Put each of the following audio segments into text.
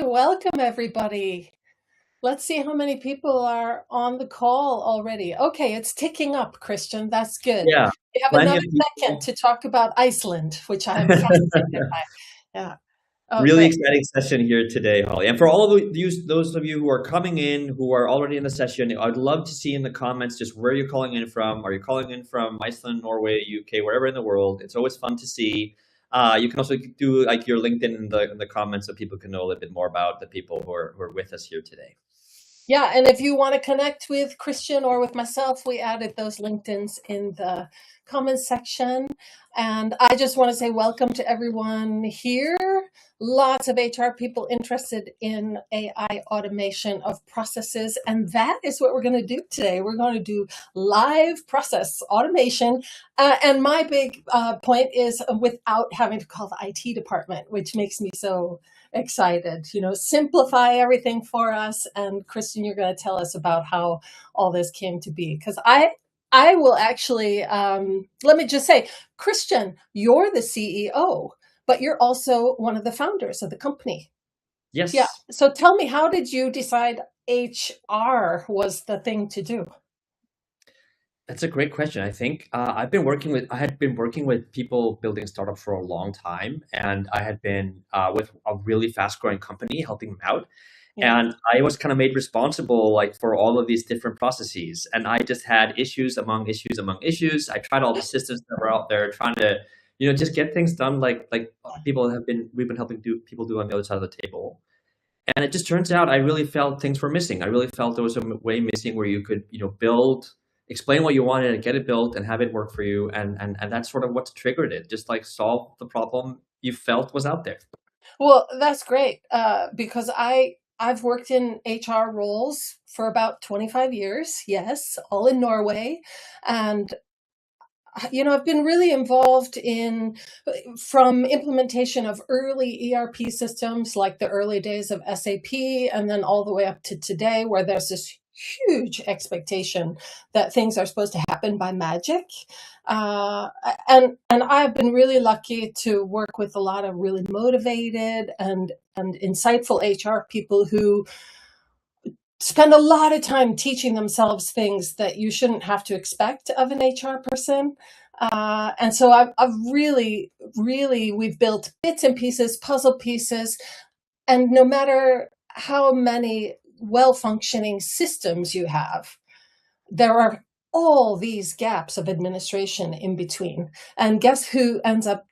Welcome, everybody. Let's see how many people are on the call already. Okay, it's ticking up, Kristján. That's good. Yeah, We have plenty another of second people. to talk about Iceland, which I am fascinated by. Yeah. Really Okay. exciting session here today, Holly. And for all of you, those of you who are coming in, who are already in the session, I'd love to see in the comments just where you're calling in from. Are you calling in from Iceland, Norway, UK, wherever in the world? It's always fun to see. You can also do like your LinkedIn in the comments so people can know a little bit more about the people who are with us here today. Yeah, and if you want to connect with Kristján or with myself, we added those LinkedIns in the comments section. And I just want to say welcome to everyone here. Lots of HR people interested in AI automation of processes. And that is what we're going to do today. We're going to do live process automation. And my big point is without having to call the IT department, which makes me so excited. Simplify everything for us. And Kristján, you're going to tell us about how all this came to be. Because I will actually, let me just say, Kristján, you're the CEO, but you're also one of the founders of the company. Yes. Yeah. So tell me, how did you decide HR was the thing to do? That's a great question. I think I had been working with people building startups for a long time, and I had been with a really fast growing company helping them out. Yeah. And I was kind of made responsible like for all of these different processes. And I just had issues among issues among issues. I tried all the systems that were out there trying to, just get things done like we've been helping people do on the other side of the table. And it just turns out I really felt things were missing. I really felt there was a way missing where you could, explain what you wanted and get it built and have it work for you. And that's sort of what triggered it. Just like solve the problem you felt was out there. Well, that's great because I've worked in HR roles for about 25 years. Yes, all in Norway. And I've been really involved from implementation of early ERP systems, like the early days of SAP, and then all the way up to today, where there's this huge expectation that things are supposed to happen by magic. And I've been really lucky to work with a lot of really motivated and insightful HR people who spend a lot of time teaching themselves things that you shouldn't have to expect of an HR person. And so I've really, we've built bits and pieces, puzzle pieces, and no matter how many well-functioning systems you have, there are all these gaps of administration in between. And guess who ends up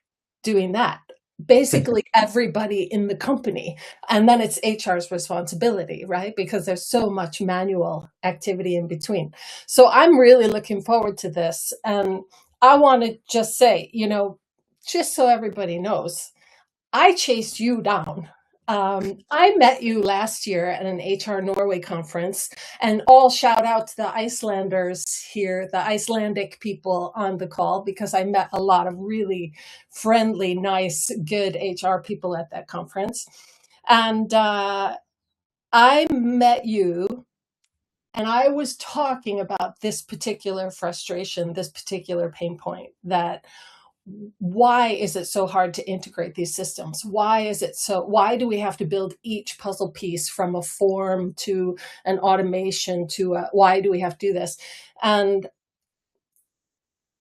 doing that? Basically everybody in the company. And then it's HR's responsibility, right? Because there's so much manual activity in between. So I'm really looking forward to this. And I want to just say, just so everybody knows, I chased you down. I met you last year at an HR Norway conference, and all shout out to the Icelanders here, the Icelandic people on the call, because I met a lot of really friendly, nice, good HR people at that conference. And I met you, and I was talking about this particular frustration, this particular pain point, that why is it so hard to integrate these systems? Why do we have to build each puzzle piece from a form to an automation why do we have to do this? And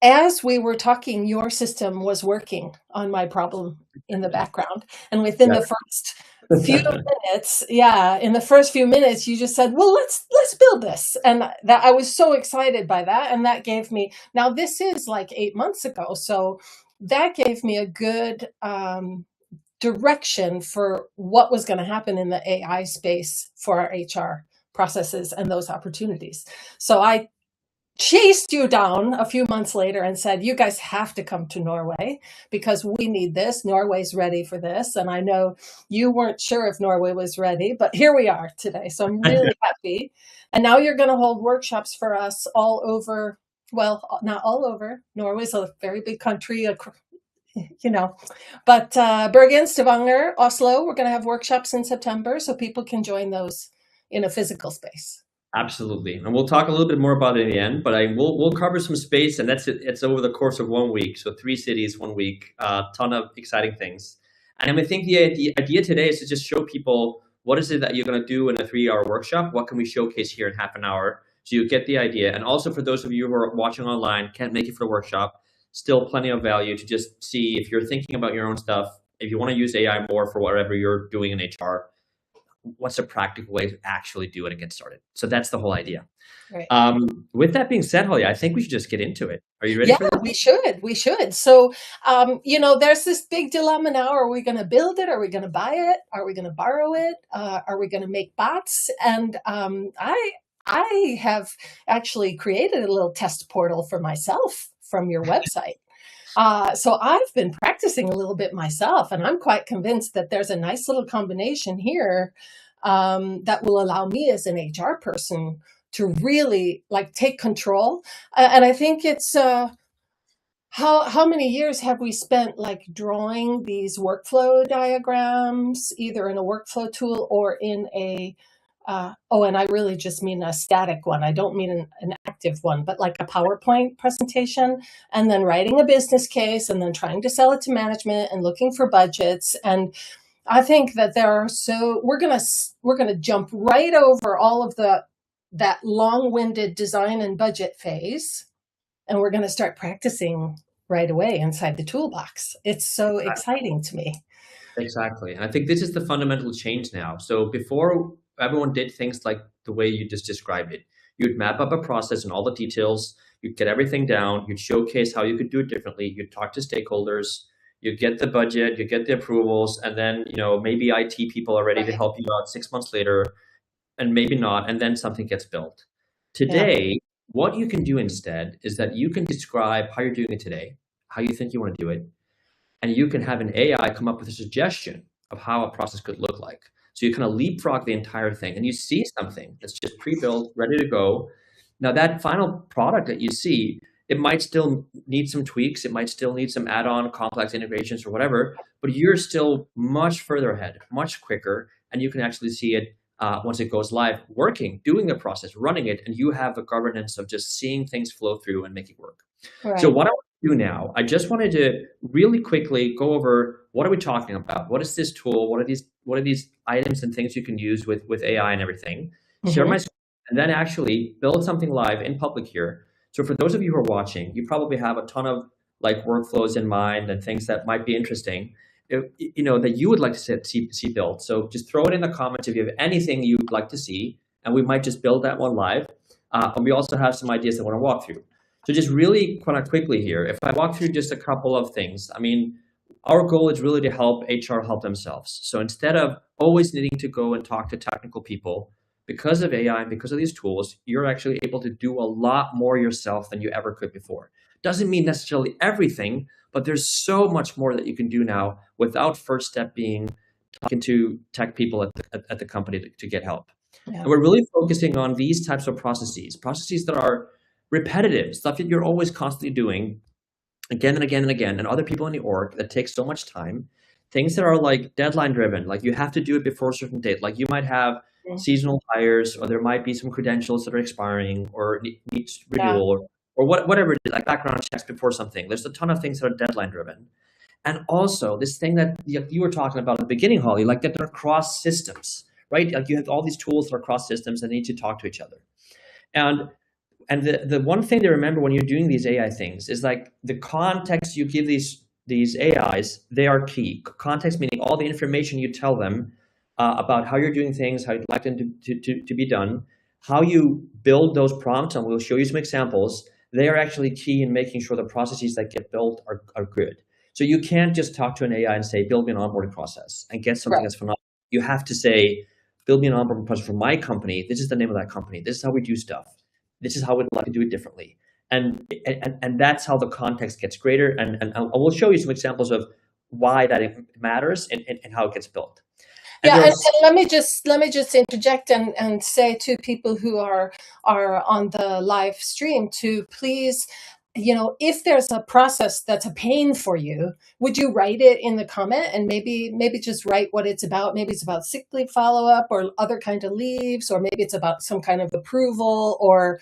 as we were talking, your system was working on my problem in the background. And within the first few minutes, in the first few minutes, you just said, well, let's build this. And that I was so excited by that. And that gave me, now this is like 8 months ago. So that gave me a good direction for what was going to happen in the AI space for our HR processes and those opportunities. So I chased you down a few months later and said, you guys have to come to Norway because we need this. Norway's ready for this. And I know you weren't sure if Norway was ready, but here we are today. So I'm really happy. And now you're going to hold workshops for us all over. Well, not all over. Norway's a very big country, but Bergen, Stavanger, Oslo, we're going to have workshops in September so people can join those in a physical space. Absolutely. And we'll talk a little bit more about it in the end, but we'll cover some space, and that's it. It's over the course of 1 week. So 3 cities, 1 week, ton of exciting things. And I think the idea today is to just show people What is it that you're going to do in a 3-hour workshop? What can we showcase here in half an hour? So you get the idea. And also for those of you who are watching online, can't make it for the workshop, still plenty of value to just see if you're thinking about your own stuff, if you want to use AI more for whatever you're doing in HR, what's a practical way to actually do it and get started. So that's the whole idea. Right. With that being said, Holly, I think we should just get into it. Are you ready Yeah, for that? we should. So, there's this big dilemma now. Are we going to build it? Are we going to buy it? Are we going to borrow it? Are we going to make bots? And I have actually created a little test portal for myself from your website. So I've been practicing a little bit myself, and I'm quite convinced that there's a nice little combination here that will allow me as an HR person to really take control. And I think it's how many years have we spent drawing these workflow diagrams, either in a workflow tool or in a and I really just mean a static one. I don't mean an active one, but like a PowerPoint presentation, and then writing a business case, and then trying to sell it to management and looking for budgets. And I think that we're gonna jump right over all of that long-winded design and budget phase, and we're gonna start practicing right away inside the toolbox. It's so exciting to me. Exactly. And I think this is the fundamental change now. So before, everyone did things like the way you just described it. You'd map up a process and all the details, you'd get everything down, you'd showcase how you could do it differently, you'd talk to stakeholders, you get the budget, you get the approvals, and then maybe IT people are ready to help you out 6 months later, and maybe not, and then something gets built. Today, what you can do instead is that you can describe how you're doing it today, how you think you want to do it, and you can have an AI come up with a suggestion of how a process could look like. So you kind of leapfrog the entire thing, and you see something that's just pre-built, ready to go. Now that final product that you see, it might still need some tweaks, it might still need some add-on complex integrations or whatever, but you're still much further ahead, much quicker, and you can actually see it once it goes live, working, doing the process, running it, and you have the governance of just seeing things flow through and make it work. Right. So what I want to do now, I just wanted to really quickly go over, what are we talking about? What is this tool? What are these items and things you can use with AI and everything? Share my screen, and then actually build something live in public here. So for those of you who are watching, you probably have a ton of workflows in mind and things that might be interesting, that you would like to see built. So just throw it in the comments if you have anything you'd like to see, and we might just build that one live. And we also have some ideas that I want to walk through. So just really kind of quickly here, if I walk through just a couple of things, I mean, our goal is really to help HR help themselves. So instead of always needing to go and talk to technical people, because of AI and because of these tools, you're actually able to do a lot more yourself than you ever could before. Doesn't mean necessarily everything, but there's so much more that you can do now without first step being talking to tech people at the company to get help. Yeah. And we're really focusing on these types of processes that are repetitive, stuff that you're always constantly doing again and again and again, and other people in the org that take so much time, things that are deadline driven, you have to do it before a certain date. You might have seasonal hires, or there might be some credentials that are expiring or needs renewal, or whatever it is, background checks before something. There's a ton of things that are deadline driven. And also this thing that you were talking about at the beginning, Holly, that they're cross systems, right? You have all these tools that are cross systems and need to talk to each other. And the one thing to remember when you're doing these AI things is the context you give these AIs, they are key. Context meaning all the information you tell them about how you're doing things, how you'd like them to be done, how you build those prompts, and we'll show you some examples. They are actually key in making sure the processes that get built are good. So you can't just talk to an AI and say, build me an onboarding process and get something that's phenomenal. You have to say, build me an onboarding process for my company. This is the name of that company. This is how we do stuff. This is how we'd like to do it differently. And that's how the context gets greater. And I will show you some examples of why that matters and how it gets built. And let me just interject and say to people who are on the live stream to please, if there's a process that's a pain for you, would you write it in the comment and maybe just write what it's about? Maybe it's about sick leave follow-up or other kind of leaves, or maybe it's about some kind of approval or,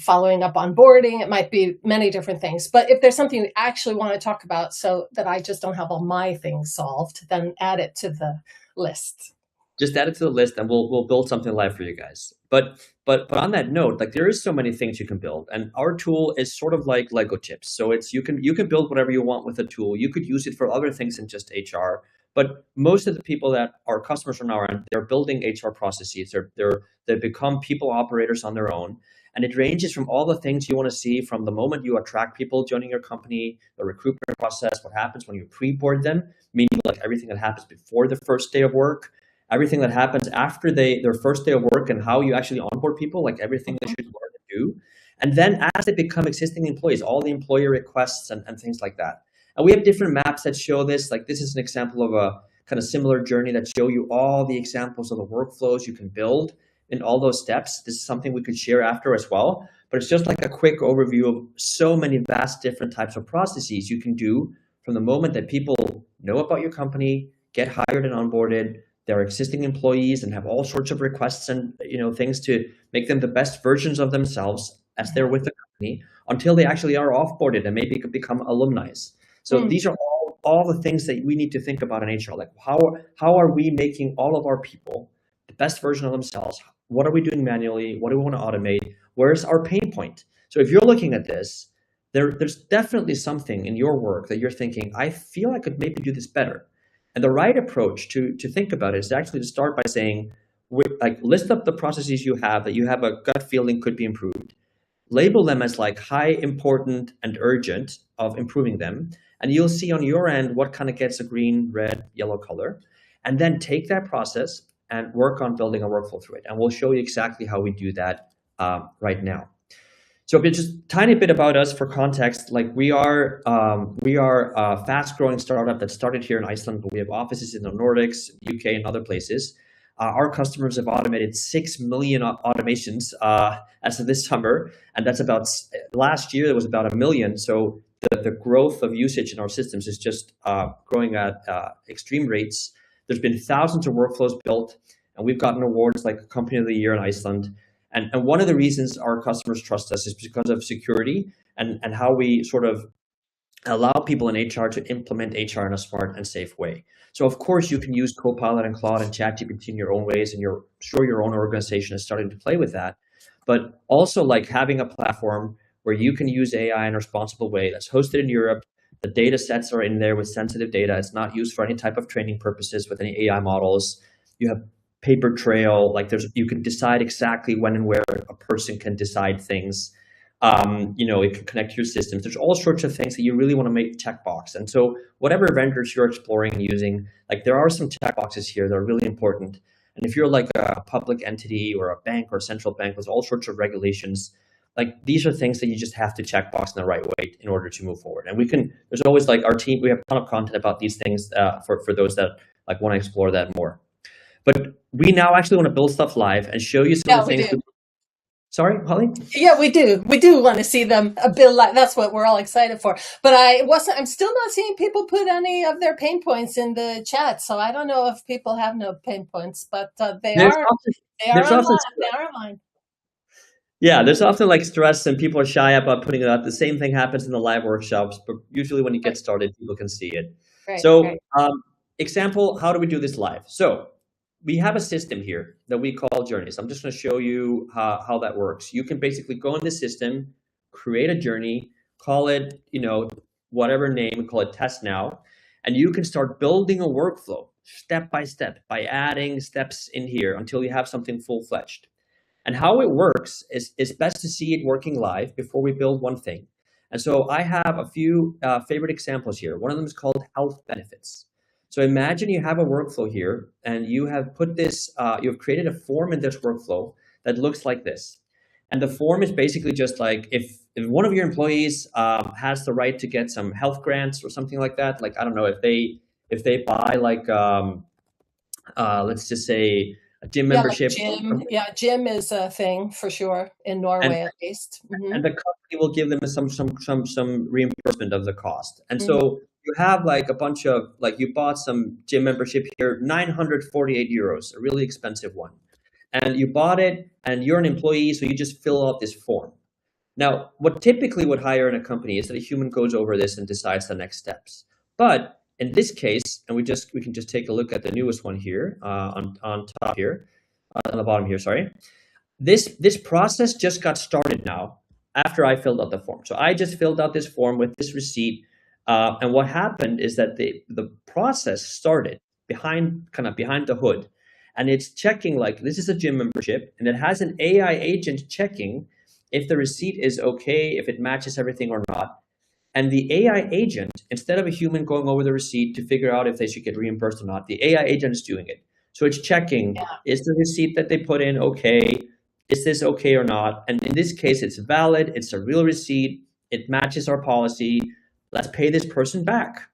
following up on boarding. It might be many different things. But if there's something you actually want to talk about so that I just don't have all my things solved, then add it to the list. just add it to the list, and we'll build something live for you guys. But on that note, like there is so many things you can build, and our tool is sort of like Lego chips. So it's you can build whatever you want with the tool. You could use it for other things than just HR. But most of the people that are customers from our end, they're building HR processes. They become people operators on their own. And it ranges from all the things you want to see from the moment you attract people joining your company, the recruitment process, what happens when you pre-board them, meaning like everything that happens before the first day of work, everything that happens after their first day of work and how you actually onboard people, like everything they should learn to do. And then as they become existing employees, all the employee requests and things like that. And we have different maps that show this. Like this is an example of a kind of similar journey that show you all the examples of the workflows you can build in all those steps. This is something we could share after as well. But it's just like a quick overview of so many vast different types of processes you can do from the moment that people know about your company, get hired and onboarded, they're existing employees and have all sorts of requests and things to make them the best versions of themselves as they're with the company until they actually are offboarded and maybe could become alumni. So these are all the things that we need to think about in HR. Like how are we making all of our people the best version of themselves? What are we doing manually? What do we want to automate? Where's our pain point? So if you're looking at this, there's definitely something in your work that you're thinking, I feel I could maybe do this better. And the right approach to think about it is actually to start by saying, like, list up the processes you have that you have a gut feeling could be improved. Label them as like high, important, and urgent of improving them. And you'll see on your end what kind of gets a green, red, yellow color. And then take that process and work on building a workflow through it. And we'll show you exactly how we do that right now. So just a tiny bit about us for context. Like we are a fast-growing startup that started here in Iceland, but we have offices in the Nordics, UK, and other places. Our customers have automated 6 million automations as of this summer, and that's about last year. There was about 1 million. So the growth of usage in our systems is just growing at extreme rates. There's been thousands of workflows built, and we've gotten awards like Company of the Year in Iceland. And one of the reasons our customers trust us is because of security and how we sort of allow people in HR to implement HR in a smart and safe way. So of course you can use Copilot and Claude and ChatGPT in your own ways, and you're sure your own organization is starting to play with that. But also like having a platform where you can use AI in a responsible way that's hosted in Europe. The data sets are in there with sensitive data. It's not used for any type of training purposes with any AI models. You have paper trail, like you can decide exactly when and where a person can decide things. It can connect to your systems. There's all sorts of things that you really want to make checkbox. And so whatever vendors you're exploring and using, like there are some checkboxes here that are really important. And if you're like a public entity or a bank or a central bank with all sorts of regulations, like these are things that you just have to checkbox in the right way in order to move forward. And there's always like our team, we have a ton of content about these things for those that like want to explore that more. But we now actually want to build stuff live and show you some of the things. Sorry, Holly? Yeah, we do. We do want to see them build live. That's what we're all excited for. But I'm still not seeing people put any of their pain points in the chat. So I don't know if people have no pain points, but they are online. Yeah, there's often like stress and people are shy about putting it out. The same thing happens in the live workshops, but usually when you get started, people can see it. Example, how do we do this live? So we have a system here that we call journeys. I'm just going to show you how that works. You can basically go in the system, create a journey, call it, whatever name, call it test now, and you can start building a workflow step by step by adding steps in here until you have something full-fledged. And how it works is best to see it working live before we build one thing. And so I have a few favorite examples here. One of them is called health benefits. So imagine you have a workflow here and you have put this, you've created a form in this workflow that looks like this. And the form is basically just like if one of your employees has the right to get some health grants or something like that, like, I don't know, if they buy like, let's just say a gym membership. Like gym is a thing for sure in Norway at least. Mm-hmm. And the company will give them some reimbursement of the cost. And so you have like a bunch of, like you bought some gym membership here, 948 euros, a really expensive one. And you bought it and you're an employee, so you just fill out this form. Now, what typically would hire in a company is that a human goes over this and decides the next steps. But in this case, and we can just take a look at the newest one here, on top here, on the bottom here, sorry. This process just got started now after I filled out the form. So I just filled out this form with this receipt, and what happened is that the process started behind the hood, and it's checking, like, this is a gym membership, and it has an AI agent checking if the receipt is okay, if it matches everything or not. And the AI agent, instead of a human going over the receipt to figure out if they should get reimbursed or not, the AI agent is doing it. So it's checking, is the receipt that they put in okay? Is this okay or not? And in this case, it's valid. It's a real receipt. It matches our policy. Let's pay this person back.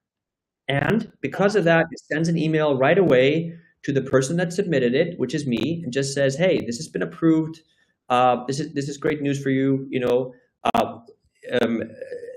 And because of that, it sends an email right away to the person that submitted it, which is me, and just says, hey, this has been approved. This is great news for you. You know,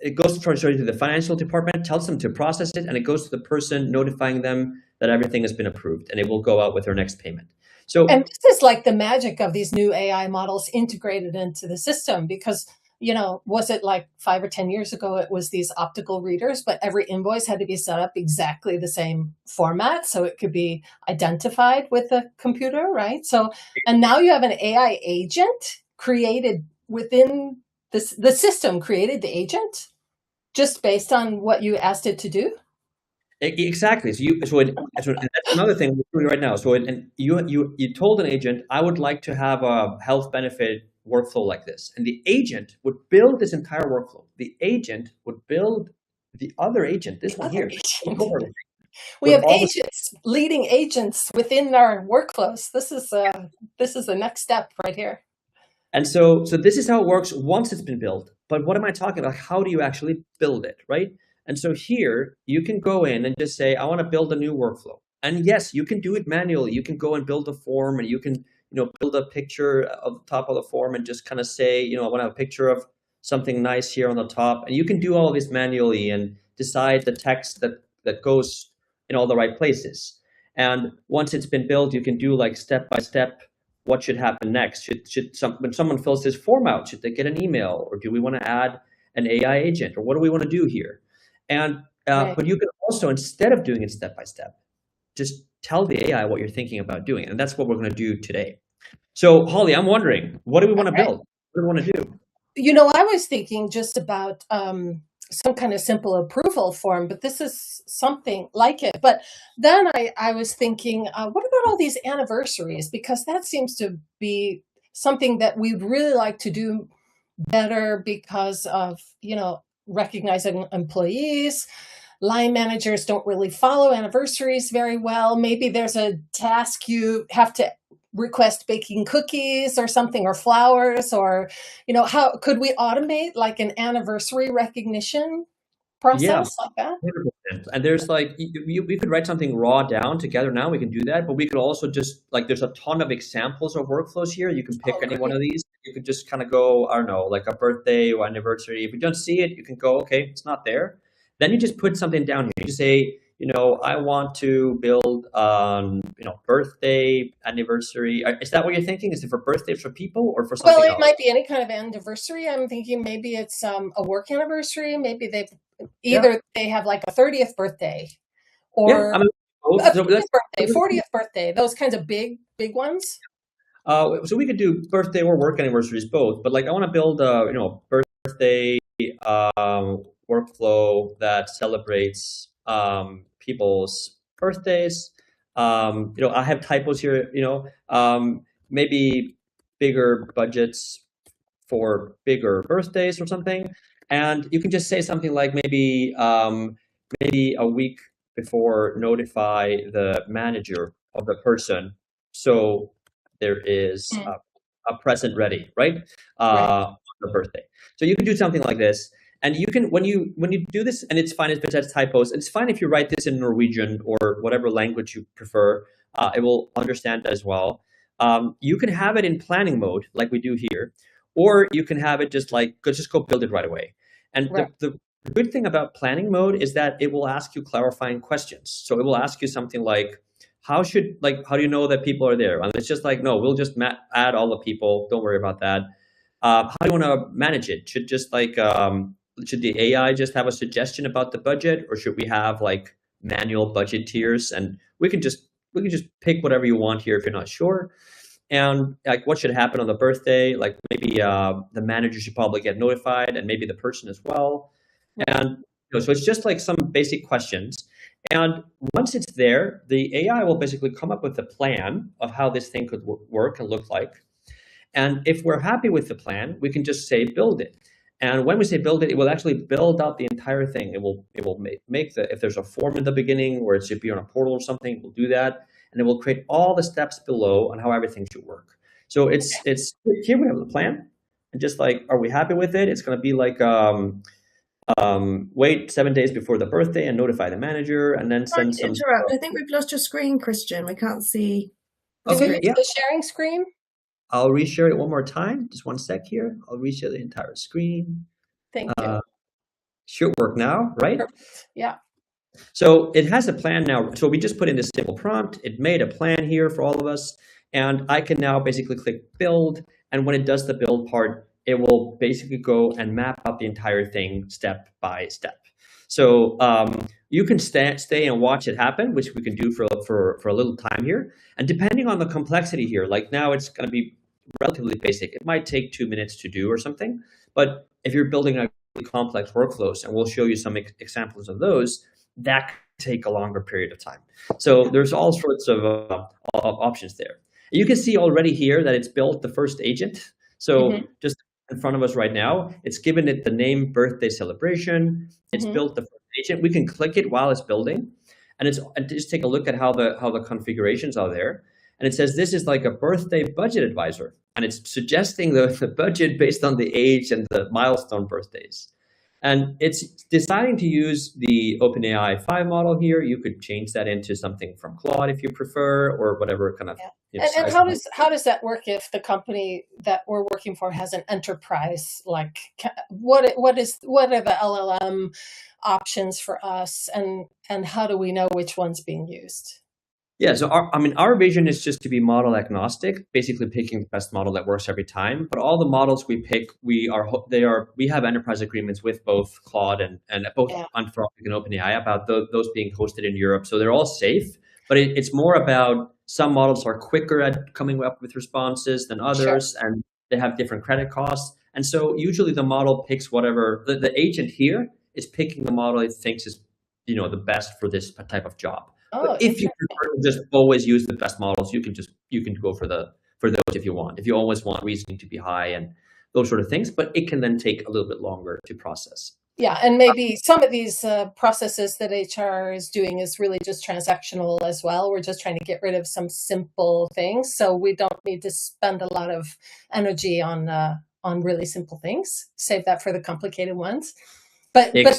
it goes to the financial department, tells them to process it, and it goes to the person, notifying them that everything has been approved, and it will go out with their next payment. So, and this is like the magic of these new AI models integrated into the system, because, you know, was it like 5 or 10 years ago, it was these optical readers, but every invoice had to be set up exactly the same format so it could be identified with the computer, right? So, and now you have an AI agent created within this, the system created the agent just based on what you asked it to do. Exactly. So that's another thing we're doing right now. So you told an agent, I would like to have a health benefit workflow like this, and the agent would build this entire workflow. The agent would build the other agent, this one here. We have agents, leading agents within our workflows. This is the next step right here. And so this is how it works once it's been built. But what am I talking about? How do you actually build it, right? And so here you can go in and just say, I want to build a new workflow. And yes, you can do it manually. You can go and build a form, and you can, you know, build a picture of the top of the form and just kind of say, you know, I want to have a picture of something nice here on the top. And you can do all this manually and decide the text that goes in all the right places. And once it's been built, you can do like step by step what should happen next. When someone fills this form out, should they get an email, or do we want to add an AI agent, or what do we want to do here? And but you can also, instead of doing it step by step, just tell the AI what you're thinking about doing, and that's what we're going to do today. So, Holly, I'm wondering, what do we want to build? What do we want to do? You know, I was thinking just about some kind of simple approval form, but this is something like it. But then I was thinking, what about all these anniversaries? Because that seems to be something that we'd really like to do better because of, you know, recognizing employees. Line managers don't really follow anniversaries very well. Maybe there's a task you have to request baking cookies or something, or flowers, or, you know, how could we automate like an anniversary recognition process like that? 100%. And there's like, we could write something raw down together now. We can do that, but we could also just like, there's a ton of examples of workflows here. You can pick any one of these. You could just kind of go, I don't know, like a birthday or anniversary. If you don't see it, you can go, okay, it's not there. Then you just put something down here. You say, you know, I want to build, you know, birthday, anniversary. Is that what you're thinking? Is it for birthdays for people or for something else? Well, it might be any kind of anniversary. I'm thinking maybe it's a work anniversary. Maybe they have like a 30th birthday, or a 50th birthday, 40th birthday, those kinds of big ones. So we could do birthday or work anniversaries, both. But like, I want to build a, you know, birthday workflow that celebrates people's birthdays. You know, I have typos here. You know, maybe bigger budgets for bigger birthdays or something. And you can just say something like maybe a week before, notify the manager of the person, so there is a present ready, right? On the birthday. So you can do something like this. And you can, when you do this, and it's fine if it has typos, it's fine if you write this in Norwegian or whatever language you prefer, it will understand as well. You can have it in planning mode, like we do here, or you can have it just like, just go build it right away. And the good thing about planning mode is that it will ask you clarifying questions. So it will ask you something like, how do you know that people are there? And it's just like, no, we'll just add all the people. Don't worry about that. How do you want to manage it? Should just like, should the AI just have a suggestion about the budget, or should we have like manual budget tiers, and we can just pick whatever you want here if you're not sure. And like what should happen on the birthday, like maybe the manager should probably get notified, and maybe the person as well. And so it's just like some basic questions. And once it's there, the AI will basically come up with a plan of how this thing could work and look like. And if we're happy with the plan, we can just say build it. And when we say build it, it will actually build out the entire thing. It will make the, if there's a form in the beginning or it should be on a portal or something, it will do that. And it will create all the steps below on how everything should work. So it's here we have the plan. And just like, are we happy with it? It's going to be like, wait 7 days before the birthday and notify the manager, and then send some. Interrupt. I think we've lost your screen, Kristján. We can't see. Okay, yeah. The sharing screen. I'll reshare it one more time. Just 1 sec here. I'll reshare the entire screen. Thank you. Should work now, right? Perfect. Yeah. So it has a plan now. So we just put in this simple prompt. It made a plan here for all of us. And I can now basically click build. And when it does the build part, it will basically go and map out the entire thing step by step. So you can stay and watch it happen, which we can do for a little time here. And depending on the complexity here, like now it's going to be relatively basic. It might take 2 minutes to do or something. But if you're building a really complex workflows, and we'll show you some examples of those, that could take a longer period of time. So there's all sorts of options there. You can see already here that it's built the first agent. So just in front of us right now, it's given it the name birthday celebration. It's built the first agent. We can click it while it's building, and just take a look at how the configurations are there. And it says this is like a birthday budget advisor, and it's suggesting the budget based on the age and the milestone birthdays. And it's deciding to use the OpenAI 5 model here. You could change that into something from Claude if you prefer, or whatever kind of. Yeah. And how does that work if the company that we're working for has an enterprise? Like, what are the LLM options for us, and how do we know which one's being used? Yeah, so our vision is just to be model agnostic, basically picking the best model that works every time. But all the models we pick, we have enterprise agreements with both Claude and both Anthropic and OpenAI about those being hosted in Europe. So they're all safe, but it's more about some models are quicker at coming up with responses than others, and they have different credit costs. And so usually the model picks whatever the agent here is picking the model it thinks is the best for this type of job. But if you prefer to just always use the best models, you can go for those if you want. If you always want reasoning to be high and those sort of things, but it can then take a little bit longer to process. Yeah, and maybe some of these processes that HR is doing is really just transactional as well. We're just trying to get rid of some simple things, so we don't need to spend a lot of energy on really simple things. Save that for the complicated ones. But then,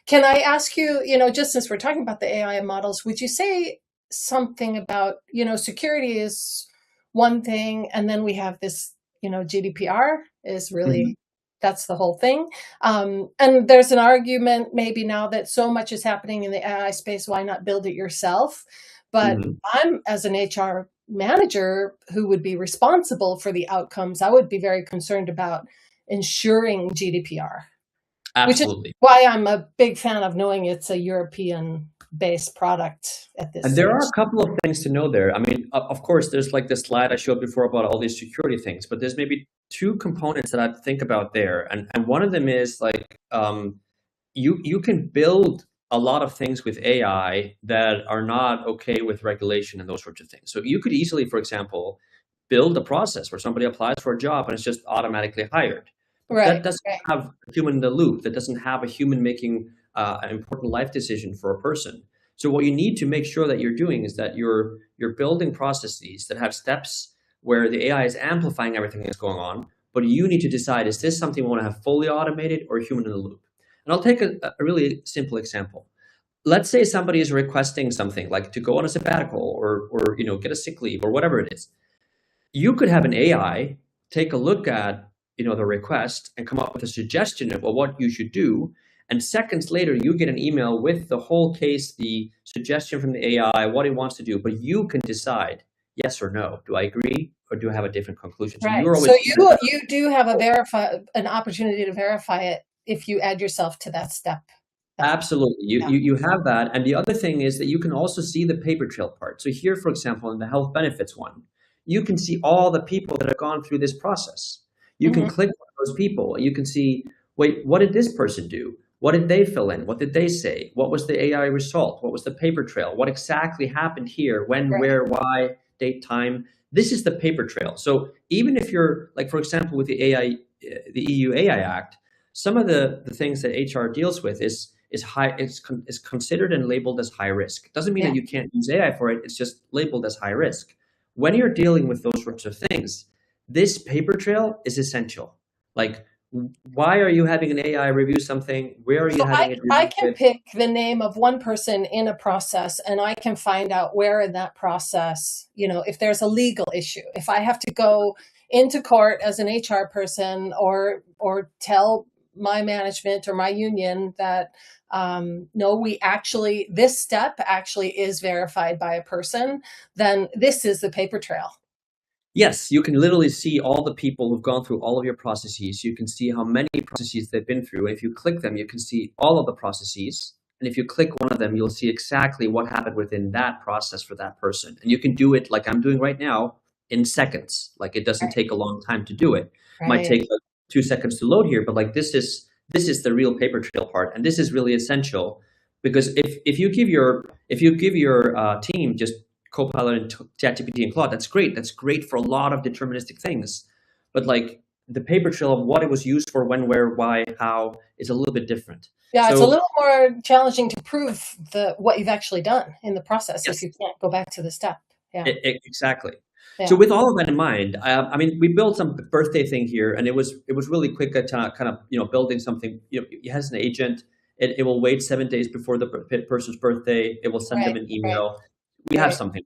can I ask you, just since we're talking about the AI models, would you say something about, security is one thing, and then we have this, GDPR is really, that's the whole thing. And there's an argument maybe now that so much is happening in the AI space, why not build it yourself? But I'm, as an HR manager who would be responsible for the outcomes, I would be very concerned about ensuring GDPR. Absolutely. Which is why I'm a big fan of knowing it's a European-based product at this And stage. there are a couple of things to know there. I mean, of course, there's like the slide I showed before about all these security things, but there's maybe two components that I think about there. And one of them is like, you can build a lot of things with AI that are not okay with regulation and those sorts of things. So you could easily, for example, build a process where somebody applies for a job and it's just automatically hired. That doesn't have a human in the loop. That doesn't have a human making an important life decision for a person. So what you need to make sure that you're doing is that you're building processes that have steps where the AI is amplifying everything that's going on, but you need to decide, is this something we want to have fully automated or human in the loop? And I'll take a really simple example. Let's say somebody is requesting something like to go on a sabbatical or get a sick leave or whatever it is. You could have an AI take a look at the request and come up with a suggestion of what you should do. And seconds later, you get an email with the whole case, the suggestion from the AI, what it wants to do. But you can decide yes or no. Do I agree or do I have a different conclusion? Right. So you do have an opportunity to verify it if you add yourself to that step. Absolutely. Yeah. You have that. And the other thing is that you can also see the paper trail part. So here, for example, in the health benefits one, you can see all the people that have gone through this process. You can click on those people. You can see, wait, what did this person do? What did they fill in? What did they say? What was the AI result? What was the paper trail? What exactly happened here? When, Right. where, why, date, time? This is the paper trail. So even if you're, like, for example, with the AI, the EU AI Act, some of the things that HR deals with is considered and labeled as high risk. It doesn't mean that you can't use AI for it. It's just labeled as high risk. When you're dealing with those sorts of things, this paper trail is essential. Like, why are you having an AI review something? Where are you having it reviewed? I can pick the name of one person in a process, and I can find out where in that process, if there's a legal issue, if I have to go into court as an HR person or tell my management or my union that no, this step actually is verified by a person, then this is the paper trail. Yes, you can literally see all the people who've gone through all of your processes. You can see how many processes they've been through. If you click them, you can see all of the processes. And if you click one of them, you'll see exactly what happened within that process for that person. And you can do it like I'm doing right now in seconds. Like, it doesn't take a long time to do it. It might take like 2 seconds to load here, but like this is the real paper trail part. And this is really essential, because if you give your team just Copilot and ChatGPT and Claude, that's great. That's great for a lot of deterministic things. But like, the paper trail of what it was used for, when, where, why, how is a little bit different. Yeah, it's a little more challenging to prove what you've actually done in the process if you can't go back to the step. Yeah, exactly. Yeah. So with all of that in mind, I mean, we built some birthday thing here, and it was really quick at kind of building something. It has an agent. It will wait 7 days before the person's birthday. It will send them an email. We have something,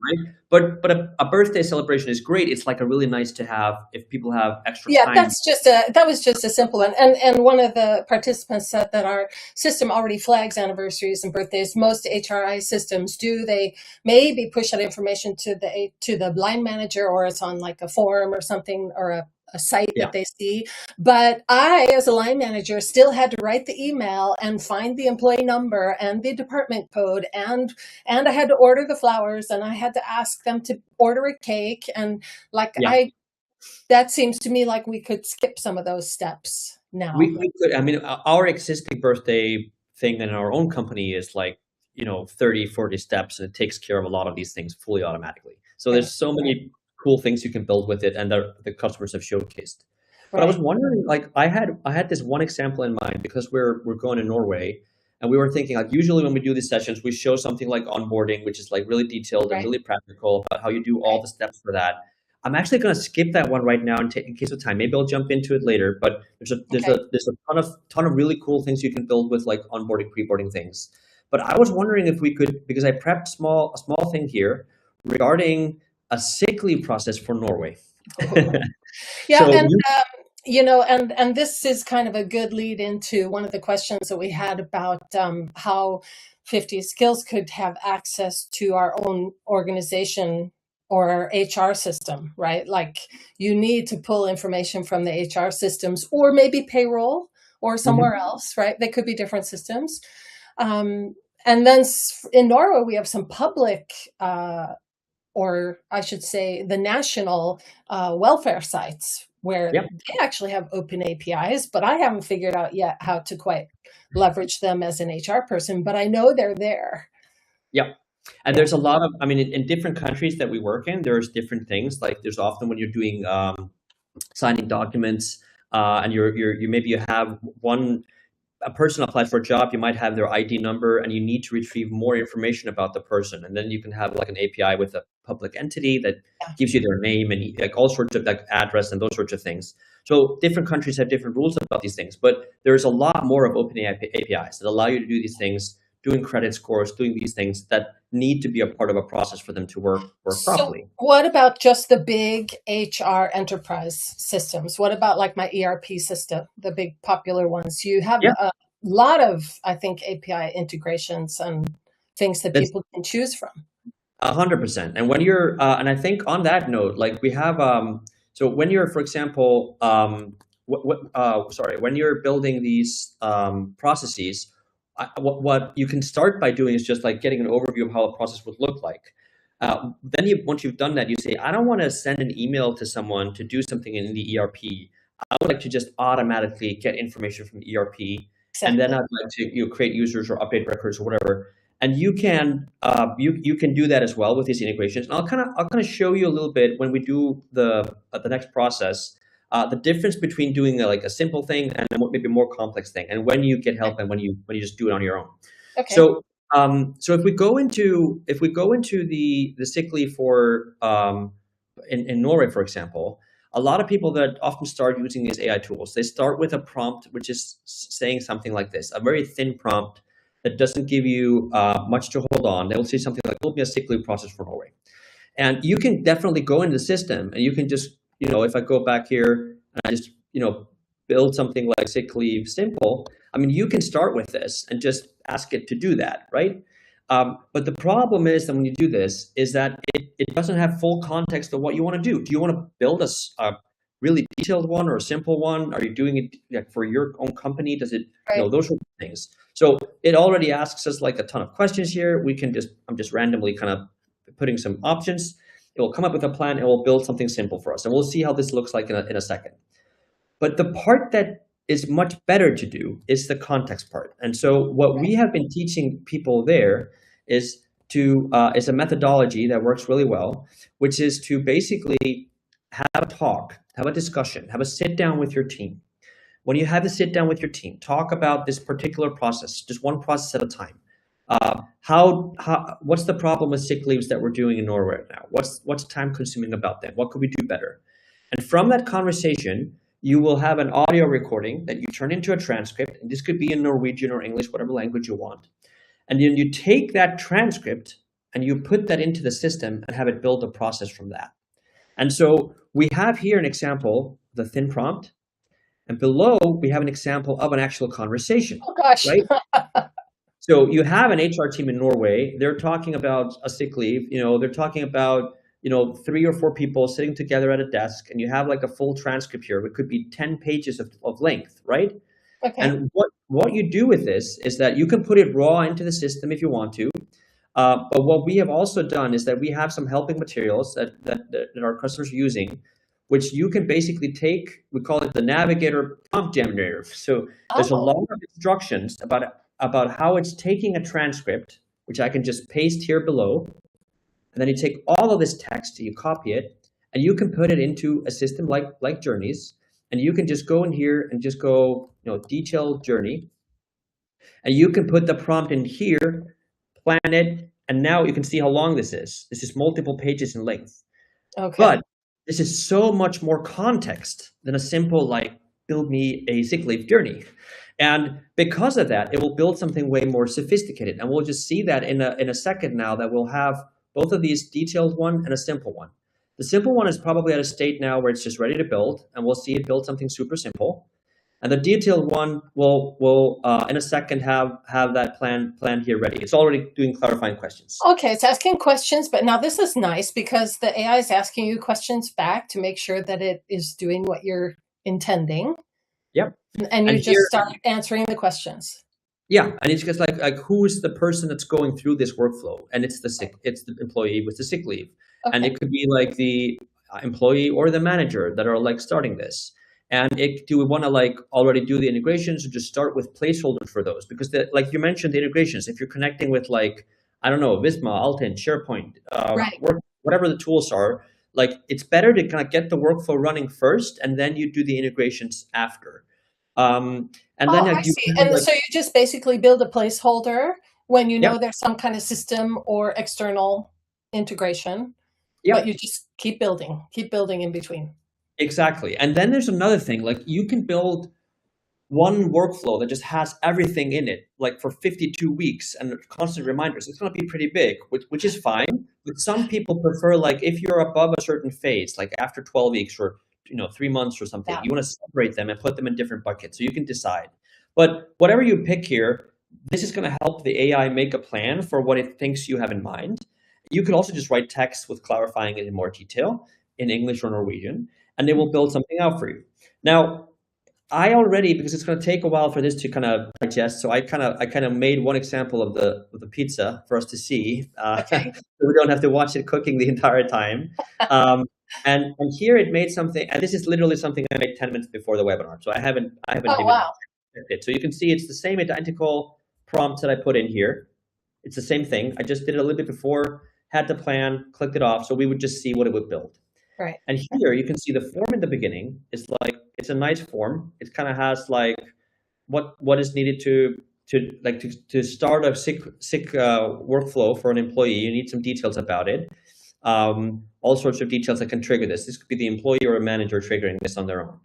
right? But a birthday celebration is great. It's like a really nice to have if people have extra time. That was just a simple one. And one of the participants said that our system already flags anniversaries and birthdays. Most HRI systems do. They maybe push that information to the line manager, or it's on like a forum or something, or a site that they see. But I, as a line manager, still had to write the email and find the employee number and the department code, and I had to order the flowers, and I had to ask them to order a cake, and that seems to me like we could skip some of those steps now. We could. I mean, our existing birthday thing in our own company is like 30, 40 steps, and it takes care of a lot of these things fully automatically. So there's so many cool things you can build with it, and the customers have showcased. But I was wondering, like, I had this one example in mind, because we're going to Norway, and we were thinking, like, usually when we do these sessions, we show something like onboarding, which is like really detailed and really practical about how you do all the steps for that. I'm actually going to skip that one right now in case of time. Maybe I'll jump into it later. But there's a ton of really cool things you can build with like onboarding, pre-boarding things. But I was wondering if we could, because I prepped a small thing here regarding a sick leave process for Norway. Yeah, and this is kind of a good lead into one of the questions that we had about how 50 Skills could have access to our own organization or our HR system, right? Like, you need to pull information from the HR systems, or maybe payroll, or somewhere else, right? They could be different systems. And then in Norway, we have some public, or I should say the national welfare sites, where they actually have open APIs, but I haven't figured out yet how to quite leverage them as an HR person, but I know they're there. Yep. And there's a lot of, I mean, in different countries that we work in, there's different things. Like, there's often when you're doing signing documents, and you have a person applies for a job, you might have their ID number, and you need to retrieve more information about the person. And then you can have like an API with a public entity that gives you their name and like all sorts of like address and those sorts of things. So different countries have different rules about these things, but there's a lot more of open APIs that allow you to do these things, doing credit scores, doing these things that need to be a part of a process for them to work properly. So what about just the big HR enterprise systems? What about like my ERP system, the big popular ones? You have a lot of, I think, API integrations and things that people can choose from. 100%. And when you're, and I think on that note, like we have, so when you're, for example, when you're building these processes, what you can start by doing is just like getting an overview of how a process would look like. Then once you've done that, you say, I don't want to send an email to someone to do something in the ERP. I would like to just automatically get information from the ERP. Exactly. And then I'd like to create users or update records or whatever. And you can you can do that as well with these integrations. And I'll kind of show you a little bit when we do the next process, the difference between doing a simple thing and maybe a more complex thing, and when you get help and when you just do it on your own. Okay. So if we go into the sick leave for in Norway, for example, a lot of people that often start using these AI tools, they start with a prompt which is saying something like this, a very thin prompt that doesn't give you much to hold on. They will say something like, build me a sick leave process for Norway. And you can definitely go into the system and you can just, if I go back here and I just, build something like sick leave simple, I mean, you can start with this and just ask it to do that, right? But the problem is that when you do this, is that it doesn't have full context of what you want to do. Do you want to build a really detailed one or a simple one? Are you doing it for your own company? Does it, those sort of things. So it already asks us like a ton of questions here. I'm just randomly kind of putting some options. It will come up with a plan. It will build something simple for us. And we'll see how this looks like in a second. But the part that is much better to do is the context part. And so what we have been teaching people there is a methodology that works really well, which is to basically have a talk, have a discussion, have a sit down with your team. When you have to sit down with your team, talk about this particular process, just one process at a time. What's the problem with sick leaves that we're doing in Norway right now? What's time consuming about them? What could we do better? And from that conversation, you will have an audio recording that you turn into a transcript. And this could be in Norwegian or English, whatever language you want. And then you take that transcript and you put that into the system and have it build a process from that. And so we have here an example, the thin prompt. And below, we have an example of an actual conversation. Oh, gosh. Right? So you have an HR team in Norway. They're talking about a sick leave. They're talking about 3 or 4 people sitting together at a desk, and you have like a full transcript here. It could be 10 pages of length, right? Okay. And what you do with this is that you can put it raw into the system if you want to. But what we have also done is that we have some helping materials that our customers are using, which you can basically take. We call it the Navigator prompt generator. So there's a lot of instructions about how it's taking a transcript, which I can just paste here below. And then you take all of this text, you copy it, and you can put it into a system like Journeys. And you can just go in here and just go, detailed journey. And you can put the prompt in here, plan it, and now you can see how long this is. This is multiple pages in length. Okay. But this is so much more context than a simple, build me a sick leave journey. And because of that, it will build something way more sophisticated. And we'll just see that in a second now, that we'll have both of these, detailed one and a simple one. The simple one is probably at a state now where it's just ready to build, and we'll see it build something super simple. And the detailed one will in a second have that plan here ready. It's already doing clarifying questions. Okay, it's asking questions, but now this is nice because the AI is asking you questions back to make sure that it is doing what you're intending. Yep. And you just start answering the questions. Yeah, and it's just like who is the person that's going through this workflow, and it's the employee with the sick leave, and it could be like the employee or the manager that are starting this. And do we want to already do the integrations, or just start with placeholders for those? Because like you mentioned, the integrations, if you're connecting with I don't know, Visma, Altinn, SharePoint, whatever the tools are, it's better to kind of get the workflow running first, and then you do the integrations after. And then I see. And so you just basically build a placeholder when you know there's some kind of system or external integration, but you just keep building in between. Exactly. And then there's another thing, you can build one workflow that just has everything in it, for 52 weeks and constant reminders. It's going to be pretty big, which is fine. But some people prefer, if you're above a certain phase, after 12 weeks or 3 months or something, you want to separate them and put them in different buckets, so you can decide. But whatever you pick here, this is going to help the AI make a plan for what it thinks you have in mind. You could also just write text with clarifying it in more detail in English or Norwegian, and it will build something out for you. Now, I already, because it's going to take a while for this to kind of digest. So I kind of made one example of the pizza for us to see, Okay. so we don't have to watch it cooking the entire time. And here it made something, and this is literally something I made 10 minutes before the webinar. So I haven't Oh, even wow. checked it. So you can see it's the same identical prompts that I put in here. It's the same thing. I just did it a little bit before, had the plan, clicked it off, so we would just see what it would build. Right. And here you can see the form in the beginning is like, it's a nice form. It kind of has like what is needed to start a sick workflow for an employee. You need some details about it. All sorts of details that can trigger this. This could be the employee or a manager triggering this on their own.